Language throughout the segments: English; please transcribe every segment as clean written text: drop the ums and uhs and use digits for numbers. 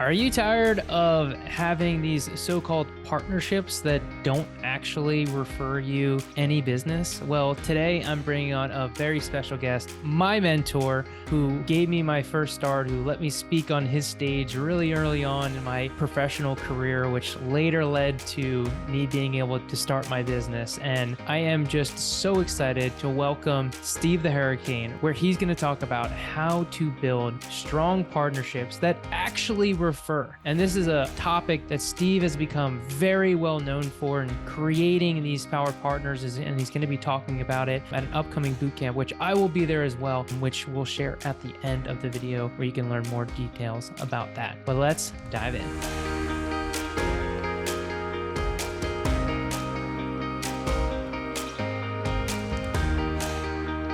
Are you tired of having these so-called partnerships that don't actually refer you any business? Well, today I'm bringing on a very special guest, my mentor, who gave me my first start, who let me speak on his stage really early on in my professional career, which later led to me being able to start my business. And I am just so excited to welcome Steve the Hurricane, where he's going to talk about how to build strong partnerships that actually refer. And this is a topic that Steve has become very well known for in creating these power partners, and he's going to be talking about it at an upcoming bootcamp, which I will be there as well, which we'll share at the end of the video where you can learn more details about that. But let's dive in.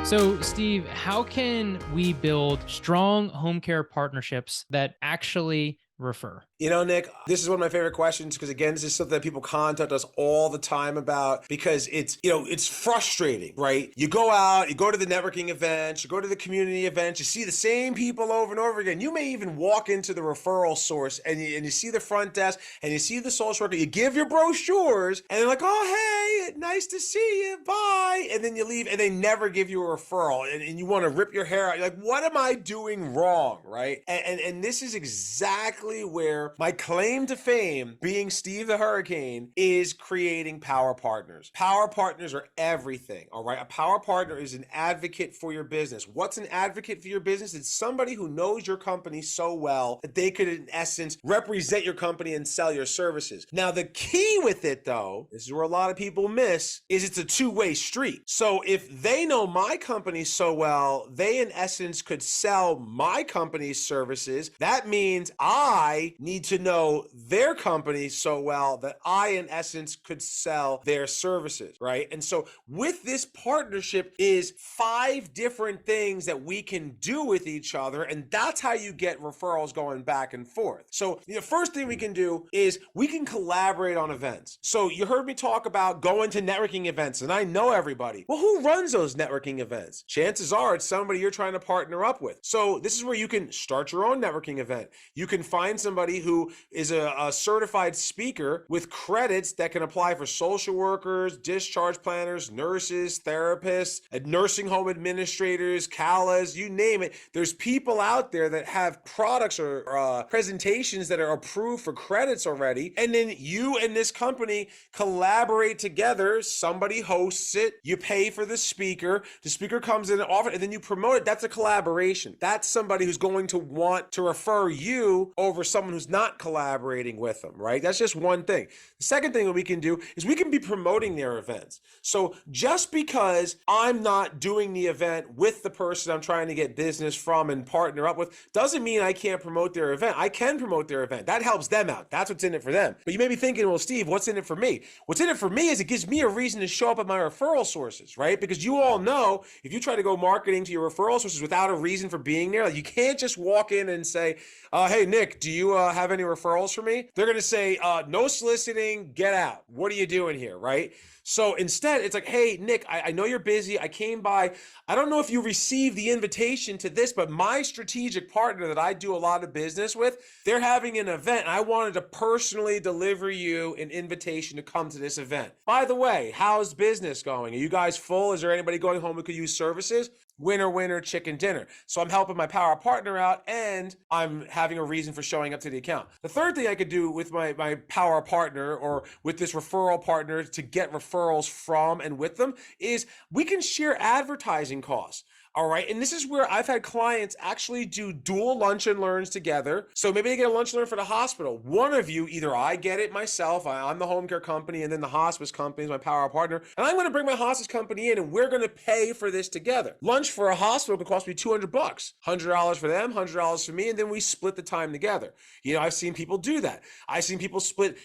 So, Steve, how can we build strong home care partnerships that actually refer? You know, Nick, this is one of my favorite questions because, again, this is something that people contact us all the time about because it's frustrating, right? You go out, you go to the networking events, you go to the community events, you see the same people over and over again. You may even walk into the referral source and you see the front desk and you see the social worker, you give your brochures and they're like, oh, hey, nice to see you, bye. And then you leave and they never give you a referral and you want to rip your hair out. You're like, what am I doing wrong, right? And this is exactly where my claim to fame, being Steve the Hurricane, is creating power partners. Power partners are everything, all right? A power partner is an advocate for your business. What's an advocate for your business? It's somebody who knows your company so well that they could, in essence, represent your company and sell your services. Now, the key with it, though, this is where a lot of people miss, is it's a two-way street. So if they know my company so well, they, in essence, could sell my company's services. That means I need to know their company so well that I, in essence, could sell their services, right? And so with this partnership is 5 different things that we can do with each other, and that's how you get referrals going back and forth. So the first thing we can do is we can collaborate on events. So you heard me talk about going to networking events, and I know everybody. Well, who runs those networking events? Chances are it's somebody you're trying to partner up with. So this is where you can start your own networking event. You can find somebody who is a certified speaker with credits that can apply for social workers, discharge planners, nurses, therapists, nursing home administrators, CALAs, you name it. There's people out there that have products or presentations that are approved for credits already. And then you and this company collaborate together. Somebody hosts it. You pay for the speaker. The speaker comes in and offers, and then you promote it. That's a collaboration. That's somebody who's going to want to refer you over someone who's not collaborating with them, right? That's just one thing. The second thing that we can do is we can be promoting their events. So just because I'm not doing the event with the person I'm trying to get business from and partner up with doesn't mean I can't promote their event. I can promote their event. That helps them out. That's what's in it for them. But you may be thinking, well, Steve, what's in it for me? What's in it for me is it gives me a reason to show up at my referral sources, right? Because you all know if you try to go marketing to your referral sources without a reason for being there, like you can't just walk in and say, hey, Nick, do you have any referrals for me? They're going to say, no soliciting, get out. What are you doing here, right? So instead, it's like, hey, Nick, I know you're busy. I came by. I don't know if you received the invitation to this, but my strategic partner that I do a lot of business with, they're having an event. And I wanted to personally deliver you an invitation to come to this event. By the way, how's business going? Are you guys full? Is there anybody going home who could use services? Winner, winner, chicken dinner. So I'm helping my power partner out and I'm having a reason for showing up to the account. The third thing I could do with my power partner or with this referral partner to get referrals from and with them is we can share advertising costs. All right. And this is where I've had clients actually do dual lunch and learns together. So maybe they get a lunch and learn for the hospital. One of you, either I get it myself, I'm the home care company, and then the hospice company is my power partner. And I'm going to bring my hospice company in and we're going to pay for this together. Lunch for a hospital could cost me $200, $100 for them, $100 for me. And then we split the time together. You know, I've seen people do that. I've seen people split,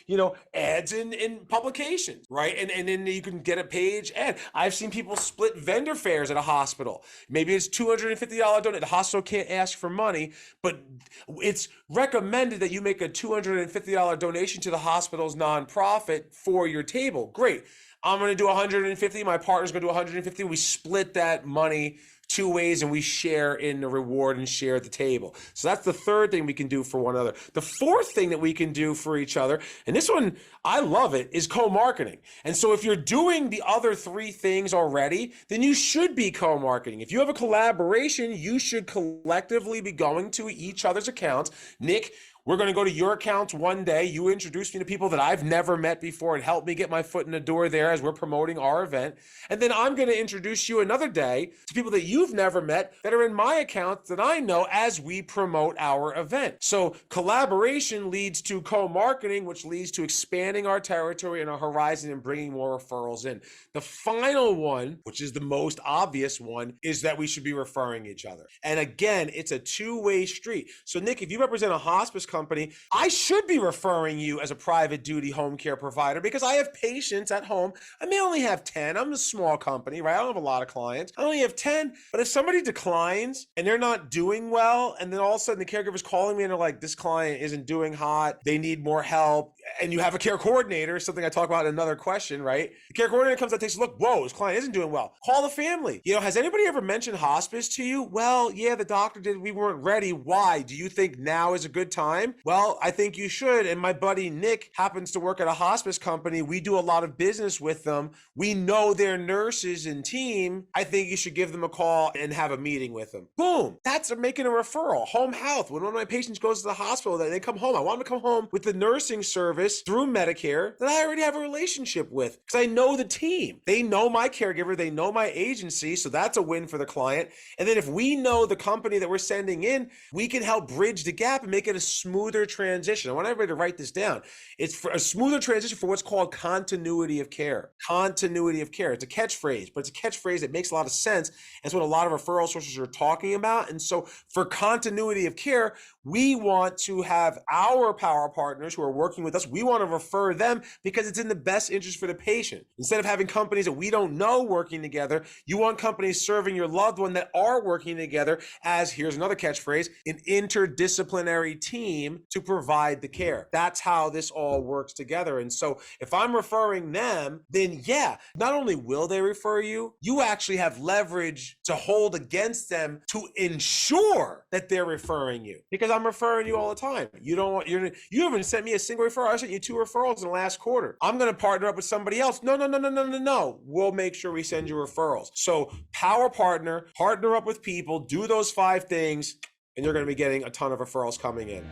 ads in publications, right? And then you can get a page ad. I've seen people split vendor fares at a hospital. Maybe it's $250 donation. The hospital can't ask for money, but it's recommended that you make a $250 donation to the hospital's nonprofit for your table. Great. I'm going to do 150. My partner's going to do 150. We split that money two ways, and we share in the reward and share at the table. So that's the third thing we can do for one another. The fourth thing that we can do for each other, and this one, I love it, is co-marketing. And so if you're doing the other three things already, then you should be co-marketing. If you have a collaboration, you should collectively be going to each other's accounts. Nick, we're going to go to your accounts one day. You introduce me to people that I've never met before and help me get my foot in the door there as we're promoting our event. And then I'm going to introduce you another day to people that you've never met that are in my accounts that I know as we promote our event. So collaboration leads to co-marketing, which leads to expanding our territory and our horizon and bringing more referrals in. The final one, which is the most obvious one, is that we should be referring each other. And again, it's a two-way street. So Nick, if you represent a hospice company, I should be referring you as a private duty home care provider because I have patients at home. I may only have 10. I'm a small company, right? I don't have a lot of clients. I only have 10. But if somebody declines and they're not doing well, and then all of a sudden the caregiver's calling me and they're like, this client isn't doing hot, they need more help, and you have a care coordinator, something I talk about in another question, right? The care coordinator comes out and takes a look, whoa, this client isn't doing well. Call the family. Has anybody ever mentioned hospice to you? Well, yeah, the doctor did. We weren't ready. Why? Do you think now is a good time? Well, I think you should. And my buddy Nick happens to work at a hospice company. We do a lot of business with them. We know their nurses and team. I think you should give them a call and have a meeting with them. Boom. That's making a referral. Home health. When one of my patients goes to the hospital, they come home. I want them to come home with the nursing service through Medicare that I already have a relationship with because I know the team. They know my caregiver. They know my agency. So that's a win for the client. And then if we know the company that we're sending in, we can help bridge the gap and make it a smoother transition. I want everybody to write this down. It's for a smoother transition for what's called continuity of care. Continuity of care. It's a catchphrase, but it's a catchphrase that makes a lot of sense. It's what a lot of referral sources are talking about. And so for continuity of care, we want to have our power partners who are working with us. We want to refer them because it's in the best interest for the patient. Instead of having companies that we don't know working together, you want companies serving your loved one that are working together as, here's another catchphrase, an interdisciplinary team to provide the care. That's how this all works together. And so if I'm referring them, then yeah, not only will they refer you, you actually have leverage to hold against them to ensure that they're referring you because I'm referring you all the time. You haven't sent me a single referral. I sent you 2 referrals in the last quarter. I'm going to partner up with somebody else. No. We'll make sure we send you referrals. So power partner up with people, do those 5 things, and you're going to be getting a ton of referrals coming in.